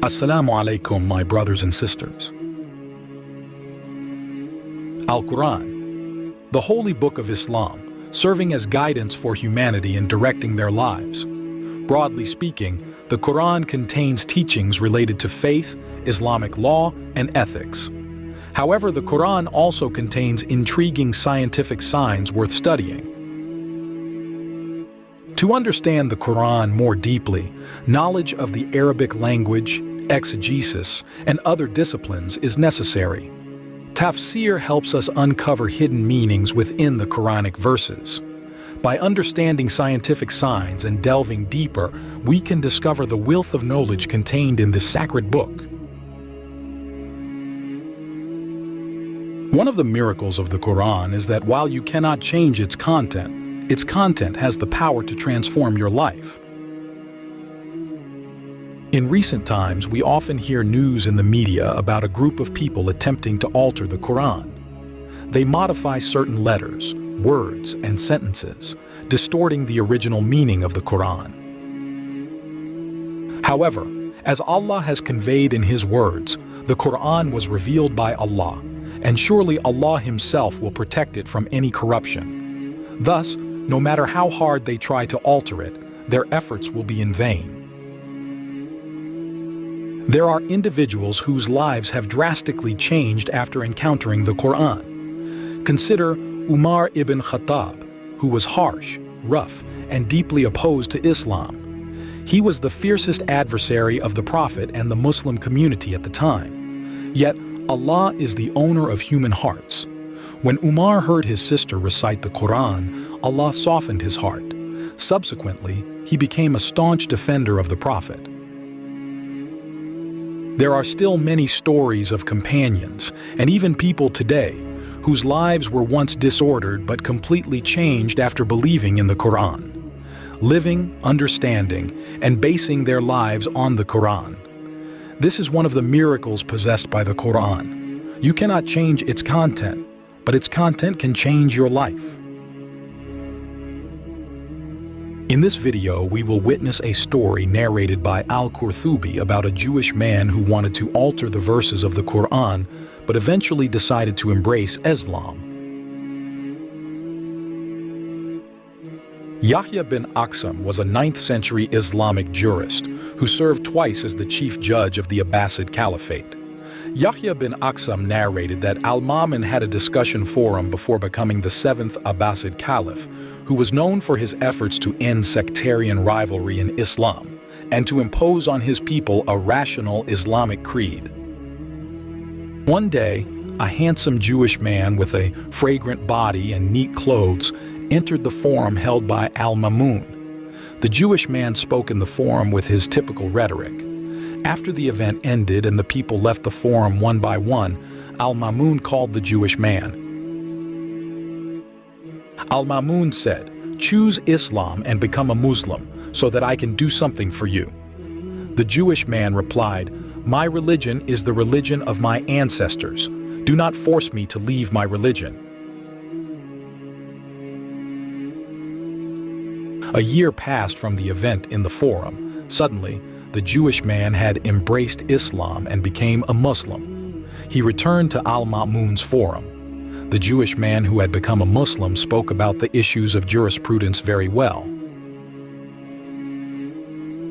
Assalamu alaikum, my brothers and sisters. Al-Qur'an, the holy book of Islam, serving as guidance for humanity in directing their lives. Broadly speaking, the Qur'an contains teachings related to faith, Islamic law, and ethics. However, the Qur'an also contains intriguing scientific signs worth studying. To understand the Qur'an more deeply, knowledge of the Arabic language, exegesis, and other disciplines is necessary. Tafsir helps us uncover hidden meanings within the Quranic verses. By understanding scientific signs and delving deeper, we can discover the wealth of knowledge contained in this sacred book. One of the miracles of the Qur'an is that while you cannot change its content has the power to transform your life. In recent times, we often hear news in the media about a group of people attempting to alter the Qur'an. They modify certain letters, words, and sentences, distorting the original meaning of the Qur'an. However, as Allah has conveyed in His words, the Qur'an was revealed by Allah, and surely Allah Himself will protect it from any corruption. Thus, no matter how hard they try to alter it, their efforts will be in vain. There are individuals whose lives have drastically changed after encountering the Qur'an. Consider Umar ibn Khattab, who was harsh, rough, and deeply opposed to Islam. He was the fiercest adversary of the Prophet and the Muslim community at the time. Yet, Allah is the owner of human hearts. When Umar heard his sister recite the Qur'an, Allah softened his heart. Subsequently, he became a staunch defender of the Prophet. There are still many stories of companions, and even people today, whose lives were once disordered but completely changed after believing in the Qur'an, living, understanding, and basing their lives on the Qur'an. This is one of the miracles possessed by the Qur'an. You cannot change its content, but its content can change your life. In this video, we will witness a story narrated by Al-Qurthubi about a Jewish man who wanted to alter the verses of the Qur'an, but eventually decided to embrace Islam. Yahya bin Aksam was a 9th century Islamic jurist who served twice as the chief judge of the Abbasid Caliphate. Yahya bin Aksam narrated that Al-Ma'mun had a discussion forum before becoming the 7th Abbasid Caliph, who was known for his efforts to end sectarian rivalry in Islam and to impose on his people a rational Islamic creed. One day, a handsome Jewish man with a fragrant body and neat clothes entered the forum held by Al-Ma'mun. The Jewish man spoke in the forum with his typical rhetoric. After the event ended and the people left the forum one by one, Al-Ma'mun called the Jewish man. Al-Ma'mun said, "Choose Islam and become a Muslim so that I can do something for you." The Jewish man replied, "My religion is the religion of my ancestors. Do not force me to leave my religion." A year passed from the event in the forum. Suddenly, the Jewish man had embraced Islam and became a Muslim. He returned to Al-Ma'mun's forum. The Jewish man who had become a Muslim spoke about the issues of jurisprudence very well.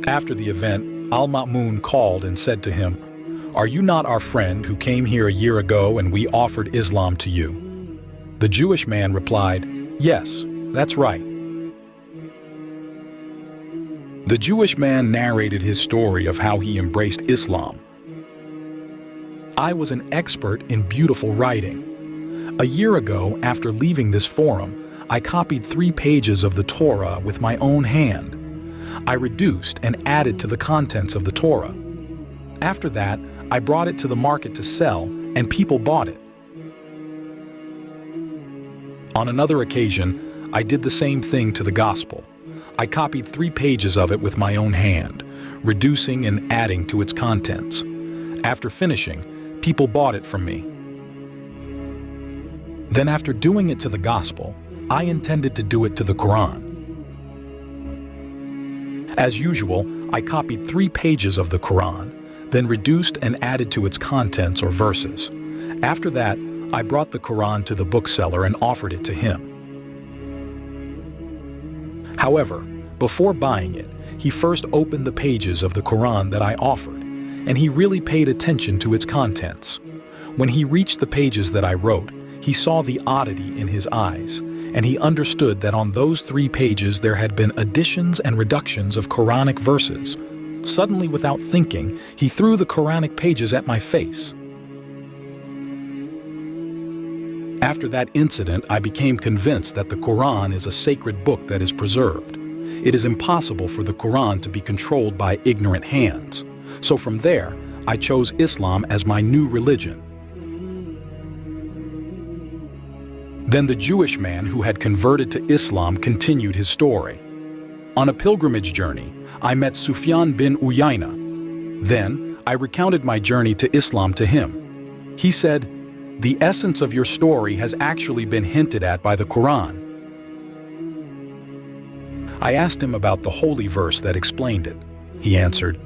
After the event, Al-Ma'mun called and said to him, "Are you not our friend who came here a year ago and we offered Islam to you?" The Jewish man replied, "Yes, that's right." The Jewish man narrated his story of how he embraced Islam. "I was an expert in beautiful writing. A year ago, after leaving this forum, I copied 3 pages of the Torah with my own hand. I reduced and added to the contents of the Torah. After that, I brought it to the market to sell, and people bought it. On another occasion, I did the same thing to the Gospel. I copied 3 pages of it with my own hand, reducing and adding to its contents. After finishing, people bought it from me. Then after doing it to the Gospel, I intended to do it to the Qur'an. As usual, I copied 3 pages of the Qur'an, then reduced and added to its contents or verses. After that, I brought the Qur'an to the bookseller and offered it to him. However, before buying it, he first opened the pages of the Qur'an that I offered, and he really paid attention to its contents. When he reached the pages that I wrote, he saw the oddity in his eyes, and he understood that on those 3 pages there had been additions and reductions of Quranic verses. Suddenly, without thinking, he threw the Quranic pages at my face. After that incident, I became convinced that the Qur'an is a sacred book that is preserved. It is impossible for the Qur'an to be controlled by ignorant hands. So from there, I chose Islam as my new religion. Then the Jewish man who had converted to Islam continued his story. On a pilgrimage journey, I met Sufyan bin Uyayna. Then, I recounted my journey to Islam to him. He said, "The essence of your story has actually been hinted at by the Qur'an." I asked him about the holy verse that explained it. He answered,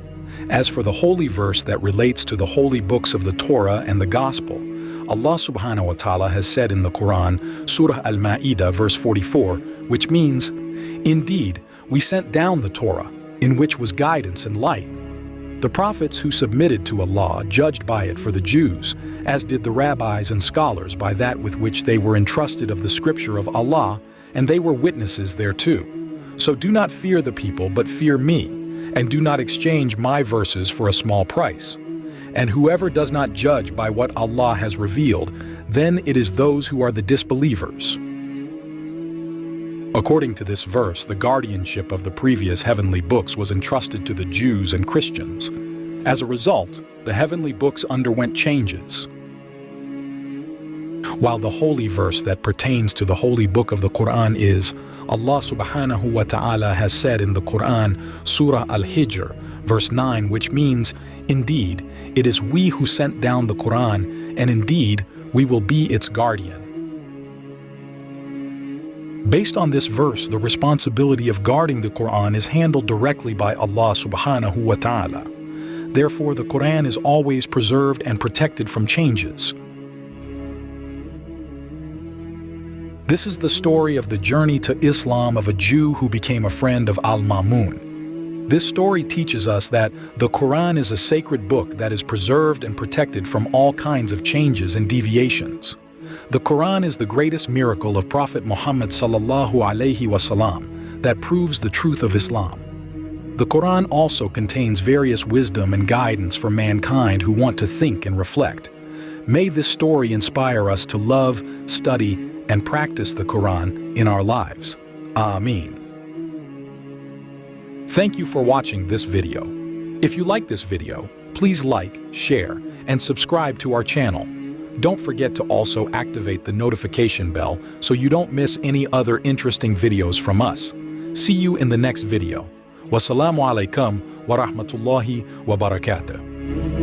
"As for the holy verse that relates to the holy books of the Torah and the Gospel, Allah subhanahu wa ta'ala has said in the Qur'an, Surah Al-Ma'idah, verse 44, which means, 'Indeed, we sent down the Torah, in which was guidance and light. The prophets who submitted to Allah judged by it for the Jews, as did the rabbis and scholars by that with which they were entrusted of the scripture of Allah, and they were witnesses thereto. So do not fear the people, but fear me, and do not exchange my verses for a small price. And whoever does not judge by what Allah has revealed, then it is those who are the disbelievers." According to this verse, the guardianship of the previous heavenly books was entrusted to the Jews and Christians. As a result, the heavenly books underwent changes. While the holy verse that pertains to the holy book of the Qur'an is, Allah subhanahu wa ta'ala has said in the Qur'an, Surah Al-Hijr, verse 9, which means, "Indeed, it is we who sent down the Qur'an, and indeed, we will be its guardian." Based on this verse, the responsibility of guarding the Qur'an is handled directly by Allah subhanahu wa ta'ala. Therefore, the Qur'an is always preserved and protected from changes. This is the story of the journey to Islam of a Jew who became a friend of Al-Ma'mun. This story teaches us that the Qur'an is a sacred book that is preserved and protected from all kinds of changes and deviations. The Qur'an is the greatest miracle of Prophet Muhammad sallallahu alaihi wasallam that proves the truth of Islam. The Qur'an also contains various wisdom and guidance for mankind who want to think and reflect. May this story inspire us to love, study, and practice the Qur'an in our lives. Ameen. Thank you for watching this video. If you like this video, please like, share, and subscribe to our channel. Don't forget to also activate the notification bell so you don't miss any other interesting videos from us. See you in the next video. Wassalamu alaikum wa rahmatullahi wa barakatuh.